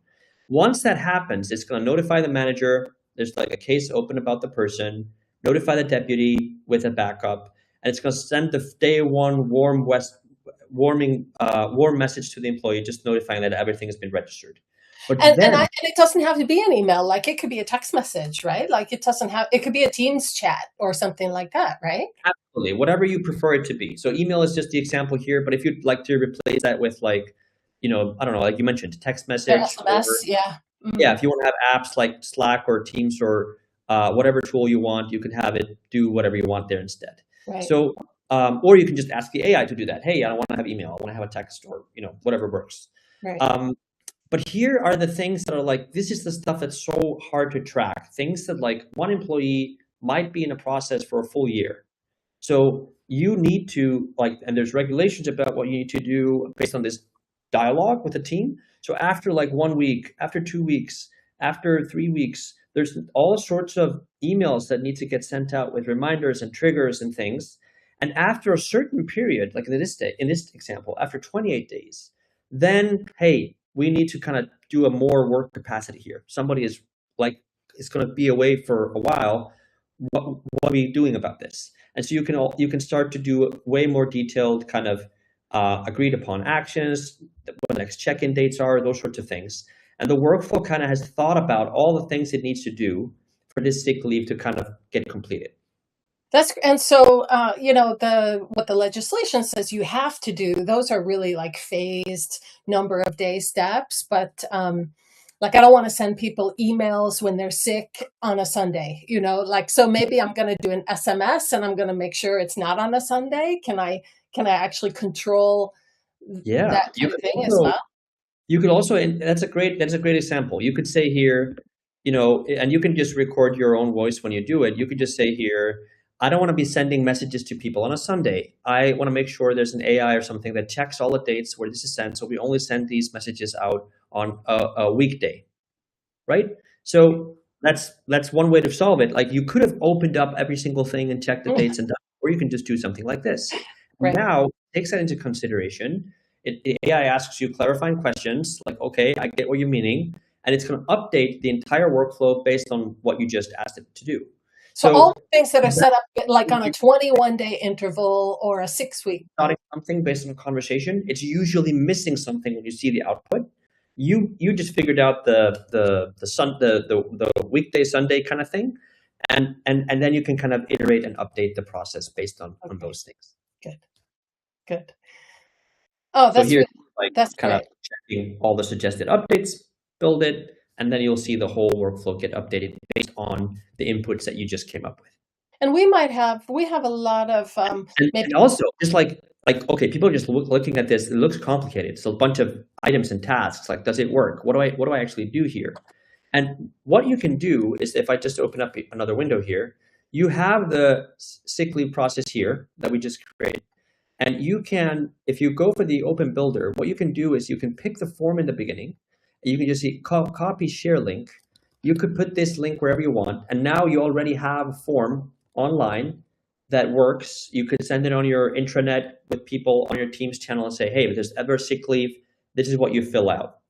Once that happens, it's going to notify the manager. There's like a case open about the person, notify the deputy with a backup, and it's going to send the day one warm message to the employee, just notifying that everything has been registered. But And then, and it doesn't have to be an email. Like it could be a text message, right? Like it could be a Teams chat or something like that, right? absolutely, whatever you prefer it to be. So email is just the example here, but if you'd like to replace that with like, I don't know, like you mentioned, text Or message, SMS, or yeah. yeah, if you want to have apps like Slack or Teams or whatever tool you want, you can have it do whatever you want there instead. Right. So, or you can just ask the AI to do that. Hey, I don't want to have email. I want to have a text, or whatever works. Right. But here are the things that are like, this is the stuff that's so hard to track. Things that like one employee might be in a process for a full year. So you need to and there's regulations about what you need to do based on this dialogue with the team. So after like 1 week, after 2 weeks, after 3 weeks, there's all sorts of emails that need to get sent out with reminders and triggers and things. And after a certain period, like in this example, after 28 days, then, hey, we need to kind of do a more work capacity here. Somebody is going to be away for a while. What are we doing about this? And so you can start to do way more detailed kind of agreed upon actions, what the next check-in dates are, those sorts of things. And the workflow kind of has thought about all the things it needs to do for this sick leave to kind of get completed. And so what the legislation says you have to do, those are really like phased number of day steps, but like I don't want to send people emails when they're sick on a Sunday, so maybe I'm going to do an SMS and I'm going to make sure it's not on a Sunday. Can I actually control that type of thing as well? You could also, and that's a great example. You could say here, and you can just record your own voice when you do it. You could just say here, I don't want to be sending messages to people on a Sunday. I want to make sure there's an AI or something that checks all the dates where this is sent. So we only send these messages out on a weekday, right? So that's one way to solve it. Like you could have opened up every single thing and checked the dates and done, or you can just do something like this. Right. Now, it takes that into consideration. The AI asks you clarifying questions like, okay, I get what you're meaning. And it's going to update the entire workflow based on what you just asked it to do. So all the things that are set up like on a 21-day interval or a 6-week. Something based on a conversation, it's usually missing something when you see the output. You just figured out the weekday Sunday kind of thing, and then you can kind of iterate and update the process based on those things. Good. Oh, that's so that's kind great. of checking all the suggested updates, build it, and then you'll see the whole workflow get updated based on the inputs that you just came up with. And we have a lot of and also just like okay, people are just looking at this. It looks complicated. So a bunch of items and tasks. Like, does it work? What do I actually do here? And what you can do is, if I just open up another window here, you have the sick leave process here that we just created. And you can, if you go for the open builder, what you can do is you can pick the form in the beginning. You can just see copy share link. You could put this link wherever you want. And now you already have a form online that works. You could send it on your intranet with people on your Teams channel and say, hey, if there's ever sick leave, this is what you fill out.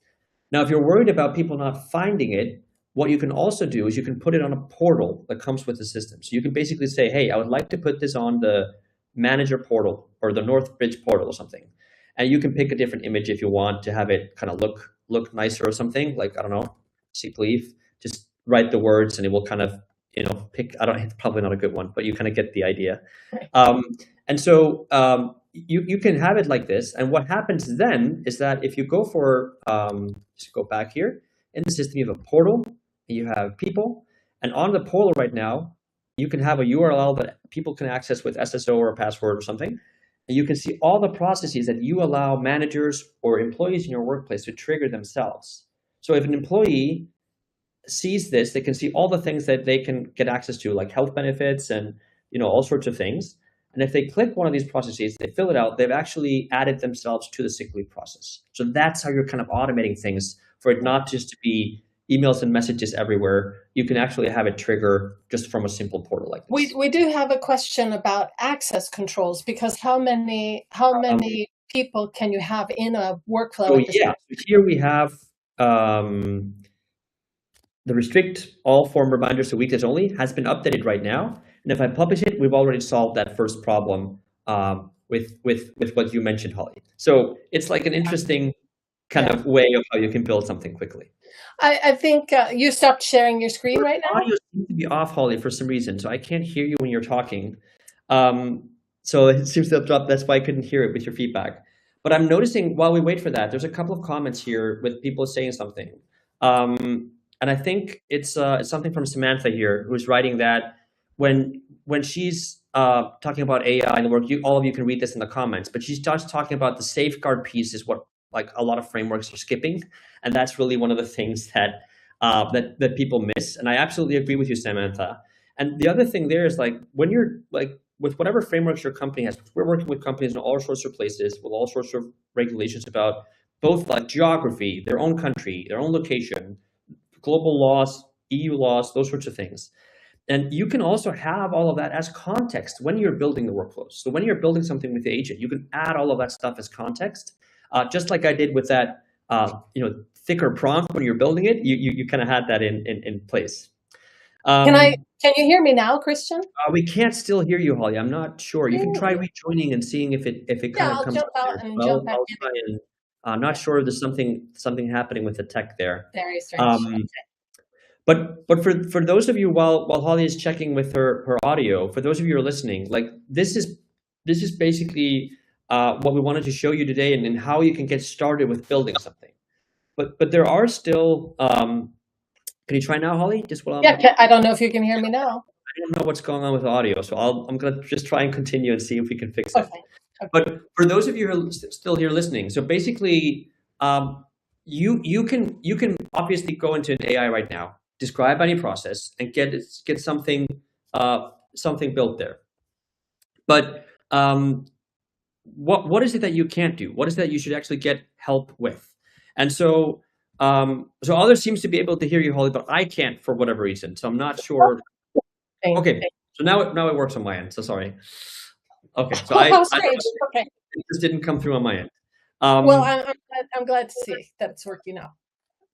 Now, if you're worried about people not finding it, what you can also do is you can put it on a portal that comes with the system. So you can basically say, hey, I would like to put this on the manager portal or the Northbridge portal or something. And you can pick a different image if you want to have it kind of look nicer or something, like, I don't know, sick leave. Just write the words and it will kind of, pick, it's probably not a good one, but you kind of get the idea. And so you can have it like this. And what happens then is that if you go for, just go back here, in the system, you have a portal, you have people, and on the portal right now, you can have a URL that people can access with SSO or a password or something. And you can see all the processes that you allow managers or employees in your workplace to trigger themselves. So if an employee sees this, they can see all the things that they can get access to, like health benefits and all sorts of things. And if they click one of these processes, they fill it out, they've actually added themselves to the sick leave process. So that's how you're kind of automating things for it not just to be emails and messages everywhere. You can actually have it trigger just from a simple portal like this. We do have a question about access controls, because how many people can you have in a workflow? So yeah, so here we have the restrict all form reminders to weekdays only has been updated right now. And if I publish it, we've already solved that first problem with what you mentioned, Holly. So it's like an interesting kind of way of how you can build something quickly. I think you stopped sharing your screen right now. Audio seems to be off, Holly, for some reason. So I can't hear you when you're talking. So it seems to have dropped. That's why I couldn't hear it with your feedback. But I'm noticing while we wait for that, there's a couple of comments here with people saying something. And I think it's something from Samantha here, who's writing that when she's talking about AI and the work, all of you can read this in the comments, but she starts talking about the safeguard piece is what like a lot of frameworks are skipping, and that's really one of the things that that people miss. And I absolutely agree with you, Samantha. And the other thing there is like when you're like with whatever frameworks your company has, we're working with companies in all sorts of places with all sorts of regulations about both like geography, their own country, their own location, global laws, EU laws, those sorts of things. And you can also have all of that as context when you're building the workflows. So when you're building something with the agent, you can add all of that stuff as context, just like I did with that, thicker prompt when you're building it. You kind of had that in place. Can you hear me now, Kristján? We can't still hear you, Holly. I'm not sure. You can try rejoining and seeing if it kind of comes. I'll jump out and jump back in. I'm not sure if there's something happening with the tech there. Very strange. But for those of you, while Holly is checking with her audio, for those of you who are listening, like this is basically what we wanted to show you today, and how you can get started with building something. But there are still. Can you try now, Holly? Just while I don't know if you can hear me now. I don't know what's going on with audio, so I'm gonna just try and continue and see if we can fix it. Okay. But for those of you who are still here listening, so basically, you can obviously go into an AI right now, describe any process, and get something built there. But what is it that you can't do? What is it that you should actually get help with? And so others seems to be able to hear you, Holly, but I can't for whatever reason. So I'm not sure. Okay, so now it works on my end. So sorry. Okay, so okay. It just didn't come through on my end. Well, I'm glad to see that it's working now.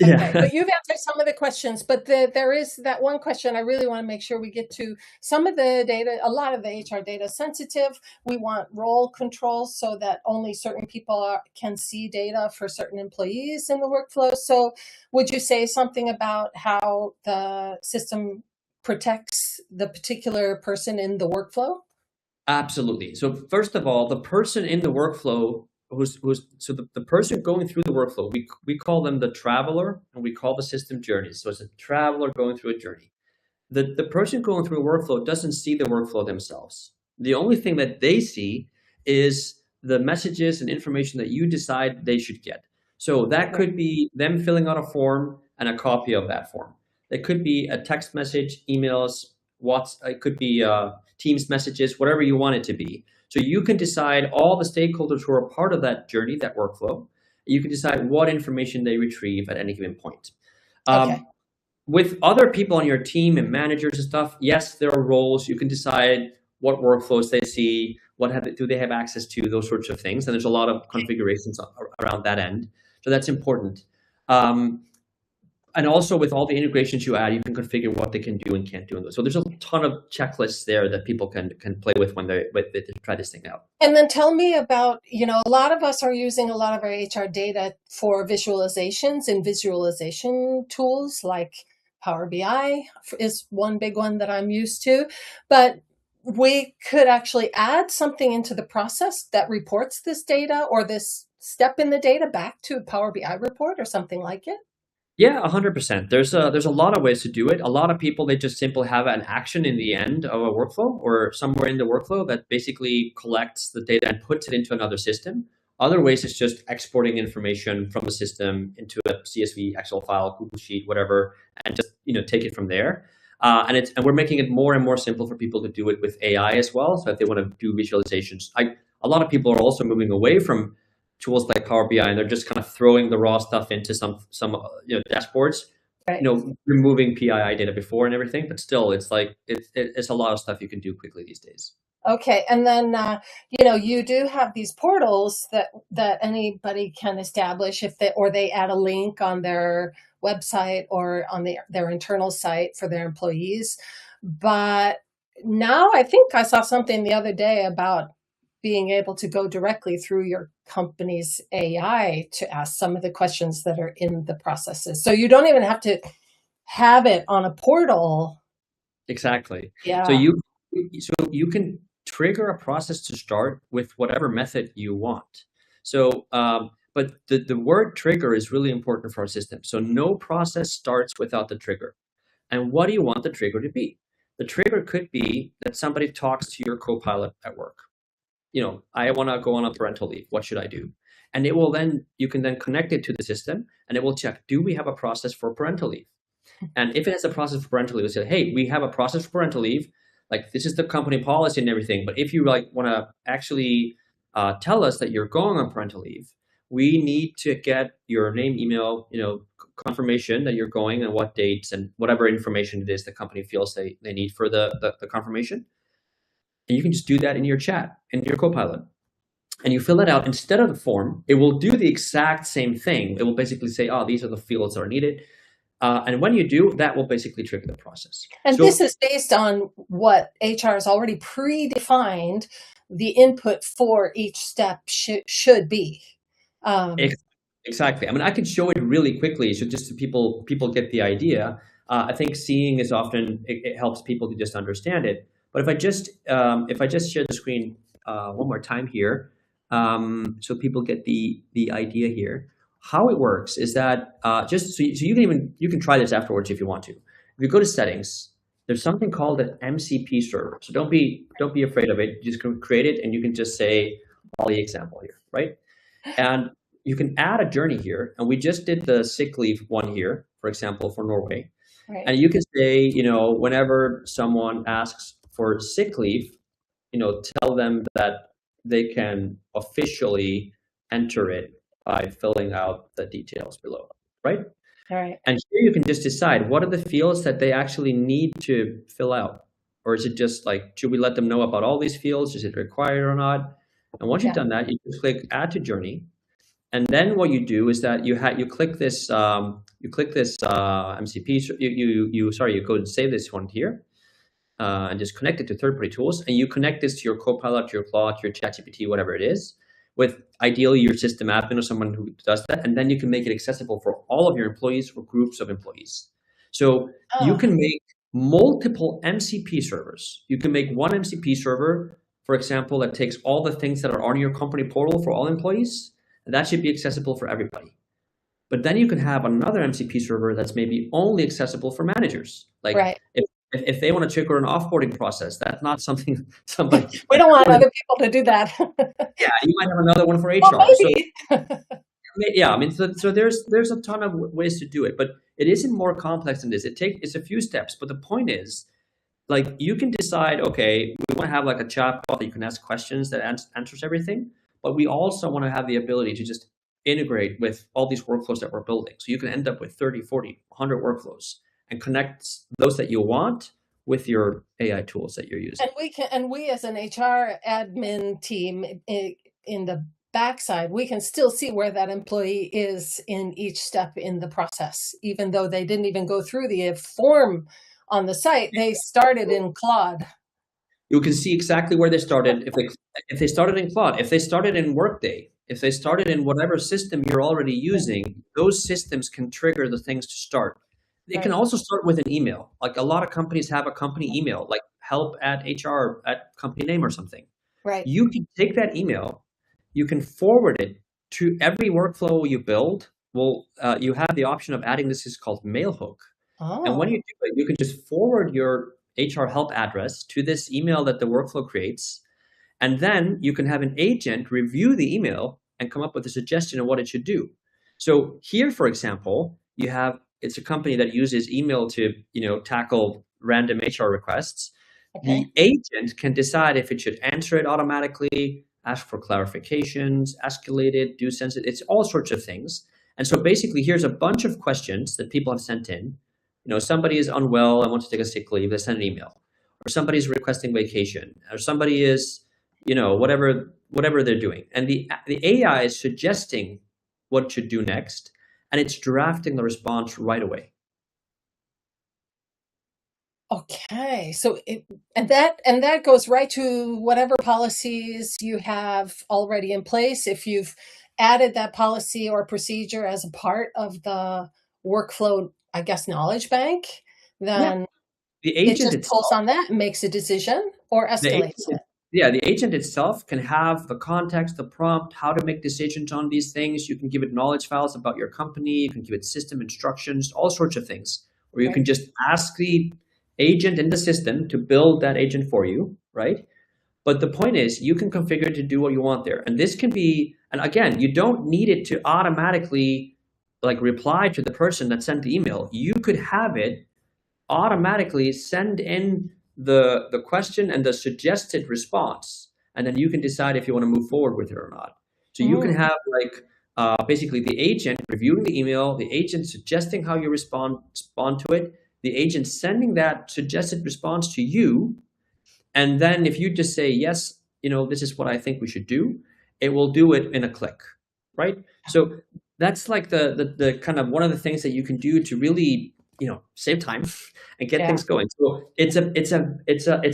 Okay, Yeah. but you've answered some of the questions, but there is that one question I really want to make sure we get to. Some of the data, a lot of the HR data is sensitive. We want role controls so that only certain people can see data for certain employees in the workflow. So would you say something about how the system protects the particular person in the workflow? Absolutely. So first of all, the person in the workflow the person going through the workflow, we call them the traveler, and we call the system journeys. So it's a traveler going through a journey. The person going through a workflow doesn't see the workflow themselves. The only thing that they see is the messages and information that you decide they should get. So that could be them filling out a form and a copy of that form. It could be a text message, emails, it could be Teams messages, whatever you want it to be. So you can decide all the stakeholders who are part of that journey, that workflow. You can decide what information they retrieve at any given point. Okay. With other people on your team and managers and stuff, yes, there are roles. You can decide what workflows they see, do they have access to, those sorts of things. And there's a lot of configurations around that end. So that's important. And also with all the integrations you add, you can configure what they can do and can't do. So there's a ton of checklists there that people can play with when they try this thing out. And then tell me about, a lot of us are using a lot of our HR data for visualizations and visualization tools like Power BI is one big one that I'm used to. But we could actually add something into the process that reports this data or this step in the data back to a Power BI report or something like it. Yeah, 100%. There's a lot of ways to do it. A lot of people, they just simply have an action in the end of a workflow or somewhere in the workflow that basically collects the data and puts it into another system. Other ways is just exporting information from the system into a CSV, Excel file, Google Sheet, whatever, and just take it from there. And we're making it more and more simple for people to do it with AI as well. So if they want to do visualizations, a lot of people are also moving away from tools like Power BI, and they're just kind of throwing the raw stuff into some dashboards, Right. removing PII data before and everything. But still, it's like it's a lot of stuff you can do quickly these days. Okay, and then you do have these portals that anybody can establish if they add a link on their website or on their internal site for their employees. But now I think I saw something the other day about being able to go directly through your company's AI to ask some of the questions that are in the processes. So you don't even have to have it on a portal. Exactly. Yeah. So you can trigger a process to start with whatever method you want. So, but the word trigger is really important for our system. So no process starts without the trigger. And what do you want the trigger to be? The trigger could be that somebody talks to your co-pilot at work. I want to go on a parental leave. What should I do? And you can then connect it to the system and it will check, do we have a process for parental leave? And if it has a process for parental leave, it will say, hey, we have a process for parental leave. Like this is the company policy and everything. But if you want to actually tell us that you're going on parental leave, we need to get your name, email, confirmation that you're going and what dates and whatever information it is the company feels they need for the confirmation. And you can just do that in your chat, in your Copilot. And you fill it out instead of the form. It will do the exact same thing. It will basically say, oh, these are the fields that are needed. And when you do, that will basically trigger the process. And this is based on what HR has already predefined the input for each step should be. Exactly. I mean, I can show it really quickly, so just so people get the idea. I think seeing is often it helps people to just understand it. But if I just share the screen one more time here, so people get the idea here. How it works is that just so you can try this afterwards if you want to. If you go to settings, there's something called an MCP server. So don't be afraid of it. You just can create it, and you can just say Ollie example here, right? And you can add a journey here, and we just did the sick leave one here, for example, for Norway. Right. And you can say, whenever someone asks for sick leave, tell them that they can officially enter it by filling out the details below, right? All right. And here you can just decide what are the fields that they actually need to fill out. Or is it just like, should we let them know about all these fields? Is it required or not? And once you've done that, you just click Add to Journey. And then what you do is that you click this MCP. You go and save this one here. And just connect it to third-party tools, and you connect this to your Copilot, your Claude, your ChatGPT, whatever it is, with ideally your system admin or someone who does that, and then you can make it accessible for all of your employees or groups of employees. So you can make multiple MCP servers. You can make one MCP server, for example, that takes all the things that are on your company portal for all employees, and that should be accessible for everybody. But then you can have another MCP server that's maybe only accessible for managers. Like if they want to trigger an offboarding process, that's not something somebody. We don't want other people to do that. Yeah, you might have another one for HR. Well, maybe. Yeah, I mean, so there's a ton of ways to do it, but it isn't more complex than this. It's a few steps, but the point is, like, you can decide, okay, we want to have like a chatbot that you can ask questions that answers everything, but we also want to have the ability to just integrate with all these workflows that we're building. So you can end up with 30, 40, 100 workflows and connect those that you want with your AI tools that you're using. And we as an HR admin team in the backside, we can still see where that employee is in each step in the process, even though they didn't even go through the form on the site. They started in Claude. You can see exactly where they started. If they started in Claude, if they started in Workday, if they started in whatever system you're already using, those systems can trigger the things to start. It can also start with an email. Like a lot of companies have a company email, like help@HR at company name or something. Right. You can take that email, you can forward it to every workflow you build well, you have the option of adding this is called mail hook. And when Oh, you do it, you can just forward your HR help address to this email that the workflow creates. And then you can have an agent review the email and come up with a suggestion of what it should do. So here, for example, it's a company that uses email to, tackle random HR requests. okay. The agent can decide if it should answer it automatically, ask for clarifications, escalate it, do sensitive, it's all sorts of things. And so basically, here's a bunch of questions that people have sent in. Somebody is unwell and wants to take a sick leave, they send an email. Or somebody's requesting vacation, or somebody is, whatever they're doing. And the AI is suggesting what it should do next, and it's drafting the response right away. Okay. So that goes right to whatever policies you have already in place. If you've added that policy or procedure as a part of the workflow, I guess, knowledge bank, Yeah. then The it agent just pulls itself, on that and makes a decision or the escalates agent, it. yeah, the agent itself can have the context, the prompt, how to make decisions on these things. You can give it knowledge files about your company. You can give it system instructions, all sorts of things. Or you Right. can just ask the agent in the system to build that agent for you, right? But the point is, you can configure it to do what you want there. And this can be, and again, you don't need it to automatically reply to the person that sent the email. You could have it automatically send in the question and the suggested response, and then you can decide if you want to move forward with it or not. So you can have basically the agent reviewing the email, the agent suggesting how you respond to it, the agent sending that suggested response to you, and then if you just say yes, this is what I think we should do, it will do it in a click, right? So that's like the kind of one of the things that you can do to really save time and get Yeah. things going. So it's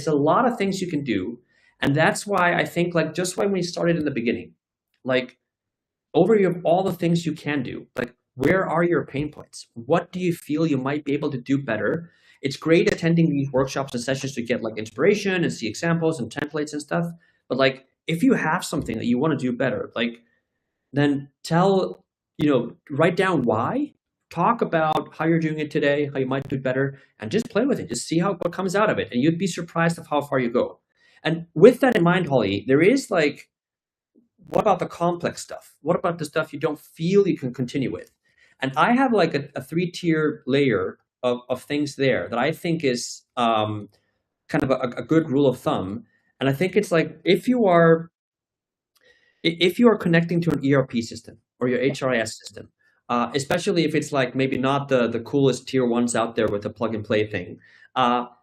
a lot of things you can do, and that's why I think just when we started in the beginning, overview of all the things you can do, where are your pain points? What do you feel you might be able to do better? It's great attending these workshops and sessions to get inspiration and see examples and templates and stuff. But if you have something that you want to do better, then write down why. Talk about how you're doing it today, how you might do it better, and just play with it. Just see what comes out of it, and you'd be surprised of how far you go. And with that in mind, Holly, there is what about the complex stuff? What about the stuff you don't feel you can continue with? And I have a 3-tier layer of things there that I think is kind of a good rule of thumb. And I think it's if you are connecting to an ERP system or your HRIS system, especially if it's maybe not the coolest tier ones out there with the plug and play thing,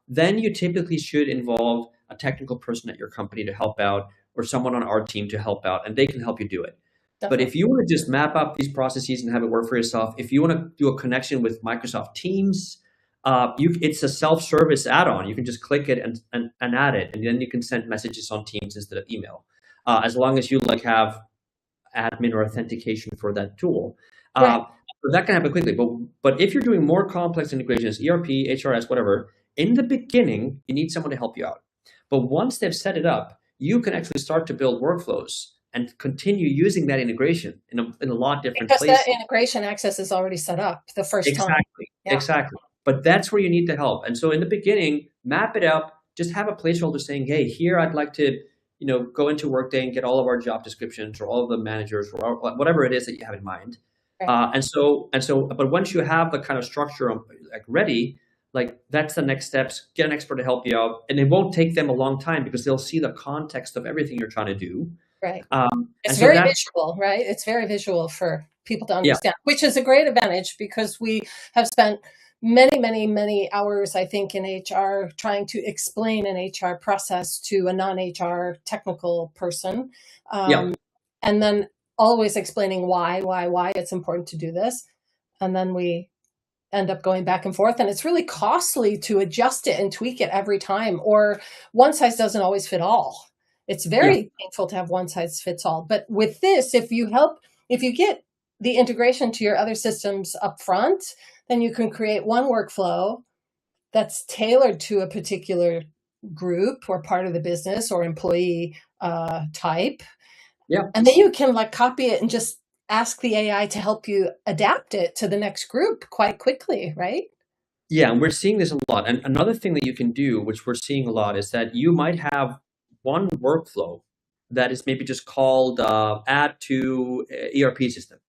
then you typically should involve a technical person at your company to help out, or someone on our team to help out, and they can help you do it. Definitely. But if you want to just map up these processes and have it work for yourself, if you want to do a connection with Microsoft Teams, it's a self-service add-on. You can just click it and add it, and then you can send messages on Teams instead of email, as long as you have admin or authentication for that tool. Right. So that can happen quickly. But if you're doing more complex integrations, ERP, HRS, whatever, in the beginning, you need someone to help you out. But once they've set it up, you can actually start to build workflows and continue using that integration in a lot of different places. Because that integration access is already set up the first time. Exactly. But that's where you need the help. And so in the beginning, map it up. Just have a placeholder saying, hey, here I'd like to go into Workday and get all of our job descriptions or all of the managers or whatever it is that you have in mind. Right. But once you have the kind of structure ready, that's the next steps. Get an expert to help you out, and it won't take them a long time because they'll see the context of everything you're trying to do. Right. It's very visual, right? It's very visual for people to understand, which is a great advantage because we have spent many hours, I think, in HR trying to explain an HR process to a non-HR technical person. And then always explaining why it's important to do this. And then we end up going back and forth, and it's really costly to adjust it and tweak it every time, or one size doesn't always fit all. It's very painful to have one size fits all. But with this, if you get the integration to your other systems up front, then you can create one workflow that's tailored to a particular group or part of the business or employee type. Yeah. And then you can copy it and just ask the AI to help you adapt it to the next group quite quickly, right? Yeah, and we're seeing this a lot. And another thing that you can do, which we're seeing a lot, is that you might have one workflow that is maybe just called add to ERP system.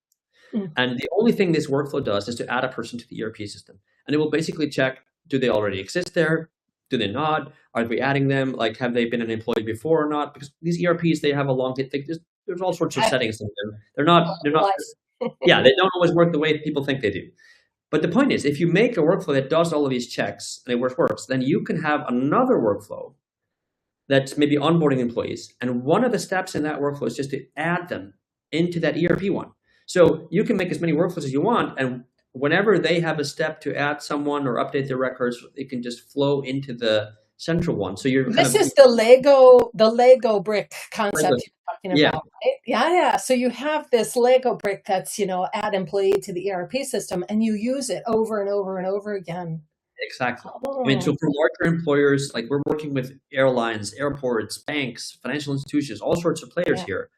Mm. And the only thing this workflow does is to add a person to the ERP system. And it will basically check, do they already exist there? Do they not? Are we adding them? Like, have they been an employee before or not? Because these ERPs, they have a long, there's all sorts of settings in them. They're not, yeah, they don't always work the way people think they do. But the point is, if you make a workflow that does all of these checks and it works, then you can have another workflow that's maybe onboarding employees. And one of the steps in that workflow is just to add them into that ERP one. So you can make as many workflows as you want. And whenever they have a step to add someone or update their records, it can just flow into the central one. So you're this is the Lego brick concept you're talking about, right? Yeah. So you have this Lego brick that's, add employee to the ERP system, and you use it over and over and over again. Exactly. I mean, so for larger employers, like we're working with airlines, airports, banks, financial institutions, all sorts of players here.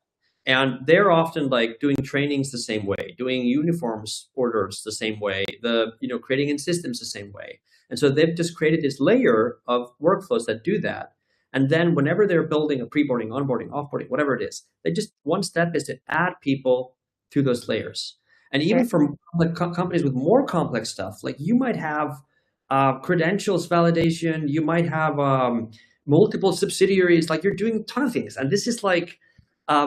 And they're often like doing trainings the same way, doing uniforms orders the same way, creating in systems the same way. And so they've just created this layer of workflows that do that. And then whenever they're building a pre-boarding, onboarding, offboarding, whatever it is, one step is to add people to those layers. And even for companies with more complex stuff, like you might have credentials validation, you might have multiple subsidiaries, like you're doing a ton of things. And this is like,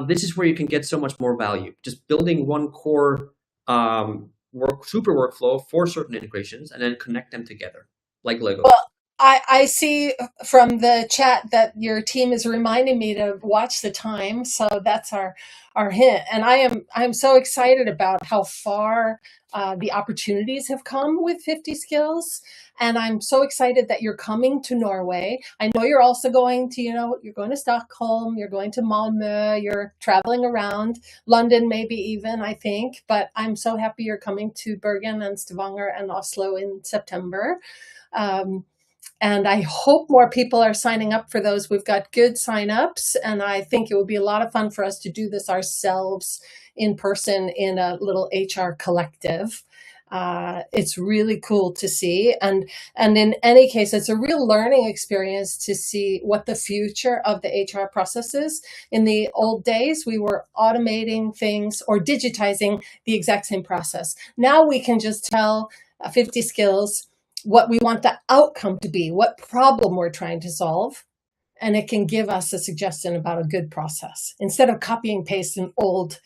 this is where you can get so much more value. Just building one core super workflow for certain integrations and then connect them together like Lego. Well, I see from the chat that your team is reminding me to watch the time. So that's our hint. And I'm so excited about how far the opportunities have come with 50 Skills. And I'm so excited that you're coming to Norway. I know you're also going to, you're going to Stockholm, you're going to Malmö, you're traveling around London, maybe even, I think. But I'm so happy you're coming to Bergen and Stavanger and Oslo in September. And I hope more people are signing up for those. We've got good signups, and I think it would be a lot of fun for us to do this ourselves in person in a little HR collective. It's really cool to see. And in any case, it's a real learning experience to see what the future of the HR process is. In the old days, we were automating things or digitizing the exact same process. Now we can just tell 50 Skills what we want the outcome to be, what problem we're trying to solve, and it can give us a suggestion about a good process. Instead of copy and paste an old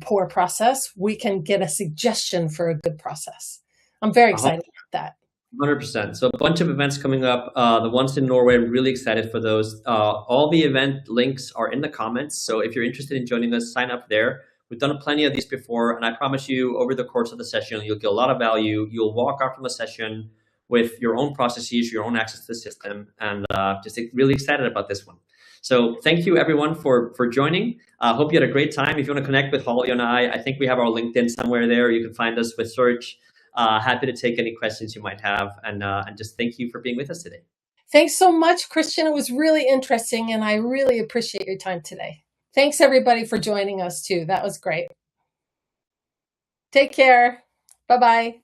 poor process, we can get a suggestion for a good process. I'm very excited about that. 100%. So a bunch of events coming up. The ones in Norway, I'm really excited for those. All the event links are in the comments. So if you're interested in joining us, sign up there. We've done plenty of these before, and I promise you over the course of the session, you'll get a lot of value. You'll walk out from the session with your own processes, your own access to the system, and just really excited about this one. So thank you everyone for joining. Hope you had a great time. If you want to connect with Holly and I think we have our LinkedIn somewhere there. You can find us with search. Happy to take any questions you might have, and just thank you for being with us today. Thanks so much, Kristján. It was really interesting, and I really appreciate your time today. Thanks everybody for joining us too. That was great. Take care. Bye-bye.